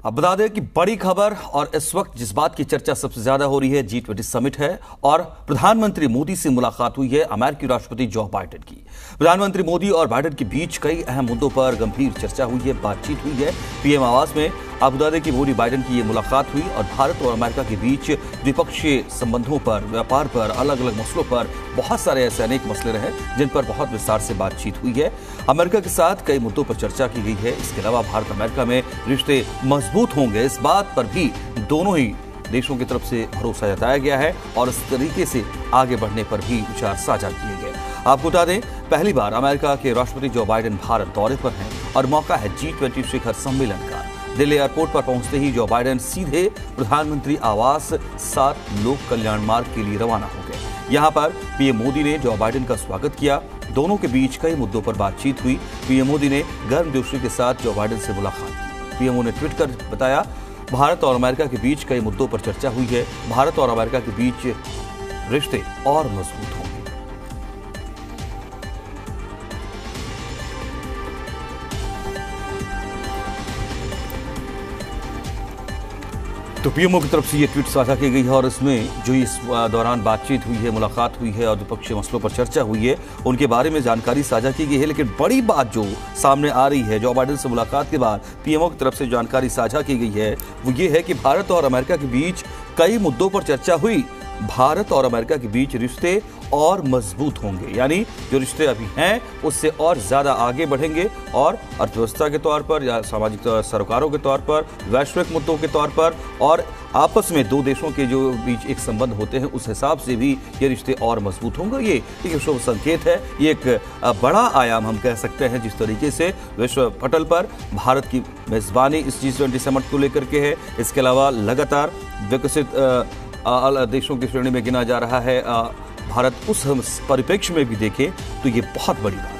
अब बता दें कि बड़ी खबर और इस वक्त जिस बात की चर्चा सबसे ज्यादा हो रही है G20 समिट है और प्रधानमंत्री मोदी से मुलाकात हुई है अमेरिकी राष्ट्रपति जो बाइडेन की। प्रधानमंत्री मोदी और बाइडेन के बीच कई अहम मुद्दों पर गंभीर चर्चा हुई है, बातचीत हुई है पीएम आवास में। आप बता दें कि मोदी बाइडेन की ये मुलाकात हुई और भारत और अमेरिका के बीच द्विपक्षीय संबंधों पर, व्यापार पर, अलग अलग मसलों पर बहुत सारे ऐसे अनेक मसले रहे जिन पर बहुत विस्तार से बातचीत हुई है। अमेरिका के साथ कई मुद्दों पर चर्चा की गई है। इसके अलावा भारत अमेरिका में रिश्ते मजबूत होंगे, इस बात पर भी दोनों ही देशों की तरफ से भरोसा जताया गया है और इस तरीके से आगे बढ़ने पर भी विचार साझा किए गए। आपको बता दें, पहली बार अमेरिका के राष्ट्रपति जो बाइडेन भारत दौरे पर हैं और मौका है G20 शिखर सम्मेलन का। दिल्ली एयरपोर्ट पर पहुंचते ही जो बाइडेन सीधे प्रधानमंत्री आवास 7 लोक कल्याण मार्ग के लिए रवाना हो गए। यहां पर पीएम मोदी ने जो बाइडेन का स्वागत किया। दोनों के बीच कई मुद्दों पर बातचीत हुई। पीएम मोदी ने गर्मजोशी के साथ जो बाइडेन से मुलाकात की। पीएम ने ट्वीट कर बताया, भारत और अमेरिका के बीच कई मुद्दों पर चर्चा हुई है। भारत और अमेरिका के बीच रिश्ते और मजबूत होंगे। तो पीएमओ की तरफ से ये ट्वीट साझा की गई है और इसमें जो इस दौरान बातचीत हुई है, मुलाकात हुई है और द्विपक्षीय मसलों पर चर्चा हुई है, उनके बारे में जानकारी साझा की गई है। लेकिन बड़ी बात जो सामने आ रही है, जो बाइडेन से मुलाकात के बाद पीएमओ की तरफ से जानकारी साझा की गई है, वो ये है कि भारत और अमेरिका के बीच कई मुद्दों पर चर्चा हुई। भारत और अमेरिका के बीच रिश्ते और मजबूत होंगे, यानी जो रिश्ते अभी हैं उससे और ज्यादा आगे बढ़ेंगे और अर्थव्यवस्था के तौर पर या सामाजिक सरोकारों के तौर पर, वैश्विक मुद्दों के तौर पर और आपस में दो देशों के जो बीच एक संबंध होते हैं उस हिसाब से भी ये रिश्ते और मजबूत होंगे। ये एक शुभ संकेत है, ये एक बड़ा आयाम हम कह सकते हैं जिस तरीके से विश्व पटल पर भारत की मेजबानी इस G20 समिट को लेकर के है। इसके अलावा लगातार विकसित देशों की श्रेणी में गिना जा रहा है भारत। उस परिप्रेक्ष्य में भी देखें तो ये बहुत बड़ी बात है।